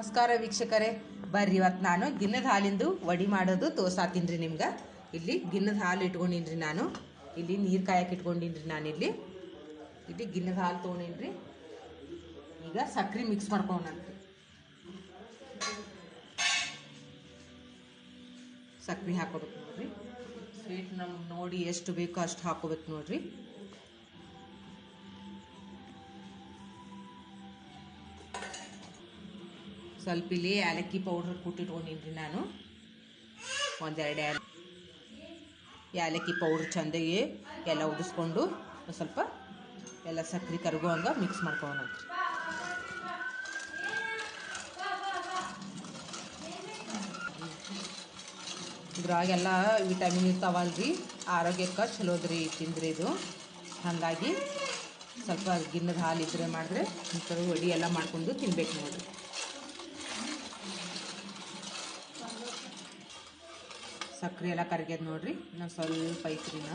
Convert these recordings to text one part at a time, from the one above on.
ನಮಸ್ಕಾರ ವೀಕ್ಷಕರೇ, ಬರ್ರಿ ಇವತ್ತು ನಾನು ಗಿನ್ನದ ಹಾಲಿಂದು ವಡಿ ಮಾಡೋದು ತೋರ್ಸಾತೀನಿ ನಿಮ್ಗೆ. ಇಲ್ಲಿ ಗಿನ್ನದ ಹಾಲು ಇಟ್ಕೊಂಡಿನ್ರಿ, ನಾನು ಇಲ್ಲಿ ನೀರು ಕಾಯಕ್ಕೆ ಇಟ್ಕೊಂಡಿನ್ರಿ. ನಾನು ಇಲ್ಲಿ ಗಿನ್ನದ ಹಾಲು ತೊಗೊಂಡಿನ್ರಿ. ಈಗ ಸಕ್ಕರೆ ಮಿಕ್ಸ್ ಮಾಡ್ಕೊಂಡ್ರಿ. ಸಕ್ಕರೆ ಹಾಕೋಬೇಕು ನೋಡ್ರಿ. ಸ್ವೀಟ್ ನಮ್ಗೆ ನೋಡಿ ಎಷ್ಟು ಬೇಕೋ ಅಷ್ಟು ಹಾಕೋಬೇಕು ನೋಡ್ರಿ. ಸ್ವಲ್ಪ ಇಲ್ಲಿ ಏಲಕ್ಕಿ ಪೌಡ್ರ್ ಕುಟ್ಟಿಟ್ಕೊಂಡಿನ್ರಿ. ನಾನು ಒಂದೆರಡು ಏಲಕ್ಕಿ ಪೌಡ್ರ್ ಚಂದಾಗಿ ಎಲ್ಲ ಉದಿಸ್ಕೊಂಡು ಸ್ವಲ್ಪ ಎಲ್ಲ ಸಕ್ಕರೆ ಕರಗೋ ಹಂಗೆ ಮಿಕ್ಸ್ ಮಾಡ್ಕೊಳ್ಳೋಣಂತ್ರಿ. ಇದ್ರಾಗೆಲ್ಲ ವಿಟಮಿನ್ ಇರ್ತಾವಲ್ರಿ, ಆರೋಗ್ಯಕ್ಕೆ ಚಲೋದ್ರಿ ತಿಂದ್ರಿ ಇದು. ಹಾಗಾಗಿ ಸ್ವಲ್ಪ ಗಿನ್ನದ ಹಾಲು ಇದ್ರೆ ಮಾಡಿದ್ರೆ ಇಂಥವು ವಡಿ ಎಲ್ಲ ಮಾಡ್ಕೊಂಡು ತಿನ್ಬೇಕು ನೋಡಿರಿ. ಸಕ್ಕರೆ ಎಲ್ಲ ಕರಗ್ಯದ ನೋಡ್ರಿ. ನಾವು ಸ್ವಲ್ಪ ಐತ್ರಿನ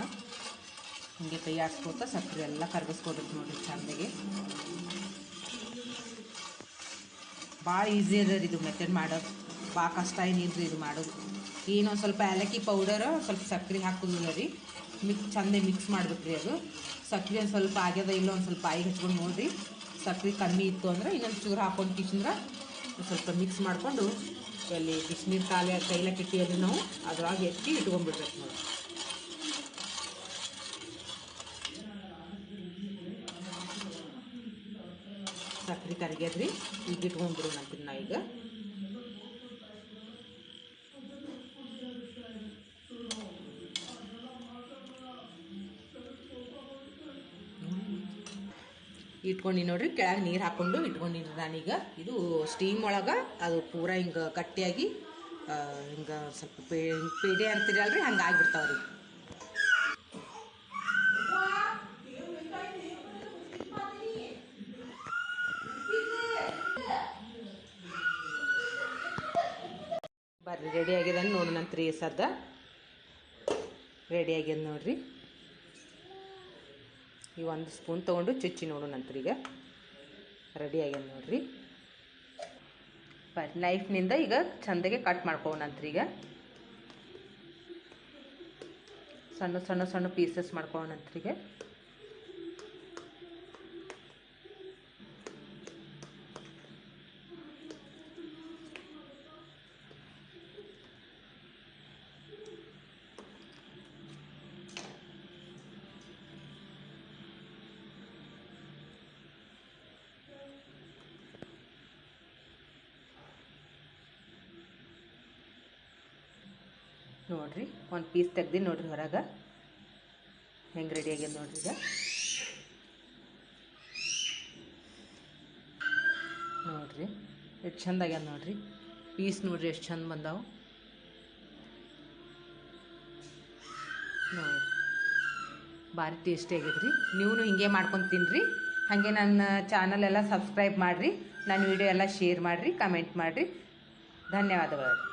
ಹಿಂಗೆ ಕೈ ಆಡಿಸ್ಕೋತ ಸಕ್ಕರೆ ಎಲ್ಲ ಕರಗಿಸ್ಕೋಬೇಕು ನೋಡ್ರಿ ಚಂದಾಗಿ. ಭಾಳ ಈಸಿ ಅದ ರೀ ಇದು ಮೆಥಡ್ ಮಾಡೋದು, ಭಾಳ ಕಷ್ಟ ಏನಿಲ್ರಿ ಇದು ಮಾಡೋದು. ಏನೊಂದು ಸ್ವಲ್ಪ ಏಲಕ್ಕಿ ಪೌಡರ್ ಸ್ವಲ್ಪ ಸಕ್ಕರೆ ಹಾಕೋದಿಲ್ಲ ರೀ, ಚಂದಾಗಿ ಮಿಕ್ಸ್ ಮಾಡ್ಬೇಕ್ರಿ. ಅದು ಸಕ್ಕರೆ ಒಂದು ಸ್ವಲ್ಪ ಆಗ್ಯದ ಇಲ್ಲ ಒಂದು ಸ್ವಲ್ಪ ಆಯಿಗೆ ಹಚ್ಕೊಂಡು ನೋಡಿರಿ. ಸಕ್ಕರೆ ಕಮ್ಮಿ ಇತ್ತು ಅಂದ್ರೆ ಇನ್ನೊಂದು ಚೂರು ಹಾಕೊಂಡು ಕಿಶಿಂದ್ರೆ ಸ್ವಲ್ಪ ಮಿಕ್ಸ್ ಮಾಡಿಕೊಂಡು ಅಲ್ಲಿ ಬಿಸಿನೀರು ಕೈಲಕ್ಕೆ ಇಟ್ಟಿಯಲ್ಲಿ ನಾವು ಅದ್ರೊಳಗೆ ಎತ್ತಿ ಇಟ್ಕೊಂಡ್ಬಿಡ್ಬೇಕು ನೋಡಿ. ಸಕ್ಕರೆ ಕರಗ್ಯದ್ರಿ, ಈಗ ಇಟ್ಕೊಂಡ್ಬಿಡೋಣ ಅಂತೀನಿ ನಾ. ಈಗ ಇಟ್ಕೊಂಡು ನೋಡ್ರಿ, ಕೆಳಗೆ ನೀರು ಹಾಕ್ಕೊಂಡು ಇಟ್ಕೊಂಡಿನಿ ನಾನೀಗ. ಇದು ಸ್ಟೀಮ್ ಒಳಗೆ ಅದು ಪೂರ ಹಿಂಗೆ ಗಟ್ಟಿಯಾಗಿ ಹಿಂಗೆ ಸ್ವಲ್ಪ ಪೇಡೆ ಅಂತೀರಲ್ರಿ, ಹಂಗೆ ಆಗಿಬಿಡ್ತಾವ್ರಿ. ಬರ್ರಿ ರೆಡಿ ಆಗ್ಯದ ನೋಡೋಣಂತ್ರಿ. ಸದ್ದ ರೆಡಿ ಆಗ್ಯದ ನೋಡ್ರಿ. ಈ ಒಂದು ಸ್ಪೂನ್ ತೊಗೊಂಡು ಚುಚ್ಚಿ ನೋಡೋಣಂತ್ರಿ. ಈಗ ರೆಡಿ ಆಗ್ಯದ ನೋಡ್ರಿ. ನೈಫ್ನಿಂದ ಈಗ ಚಂದಾಗೆ ಕಟ್ ಮಾಡ್ಕೊಳ್ಳೋಣಂತ್ರಿ. ಈಗ ಸಣ್ಣ ಸಣ್ಣ ಸಣ್ಣ ಪೀಸಸ್ ಮಾಡ್ಕೊಳ್ಳೋಣಂತ್ರಿ. ಈಗ ನೋಡ್ರಿ, ಒಂದು ಪೀಸ್ ತೆಗ್ದು ನೋಡ್ರಿ ಹೊರಗೆ ಹೆಂಗೆ ರೆಡಿ ಆಗ್ಯದ ನೋಡ್ರಿ. ಈಗ ನೋಡ್ರಿ ಎಷ್ಟು ಚಂದ ಆಗ್ಯದ ನೋಡ್ರಿ. ಪೀಸ್ ನೋಡ್ರಿ ಎಷ್ಟು ಚಂದ ಬಂದಾವು ನೋಡ್ರಿ. ಭಾರಿ ಟೇಸ್ಟಿ ಆಗ್ಯದ್ರಿ. ನೀವು ಹಿಂಗೆ ಮಾಡ್ಕೊಂಡು ತಿನ್ನಿರಿ. ಹಾಗೆ ನನ್ನ ಚಾನಲ್ ಎಲ್ಲ ಸಬ್ಸ್ಕ್ರೈಬ್ ಮಾಡಿರಿ, ನನ್ನ ವಿಡಿಯೋ ಎಲ್ಲ ಶೇರ್ ಮಾಡಿರಿ, ಕಮೆಂಟ್ ಮಾಡಿರಿ. ಧನ್ಯವಾದಗಳು.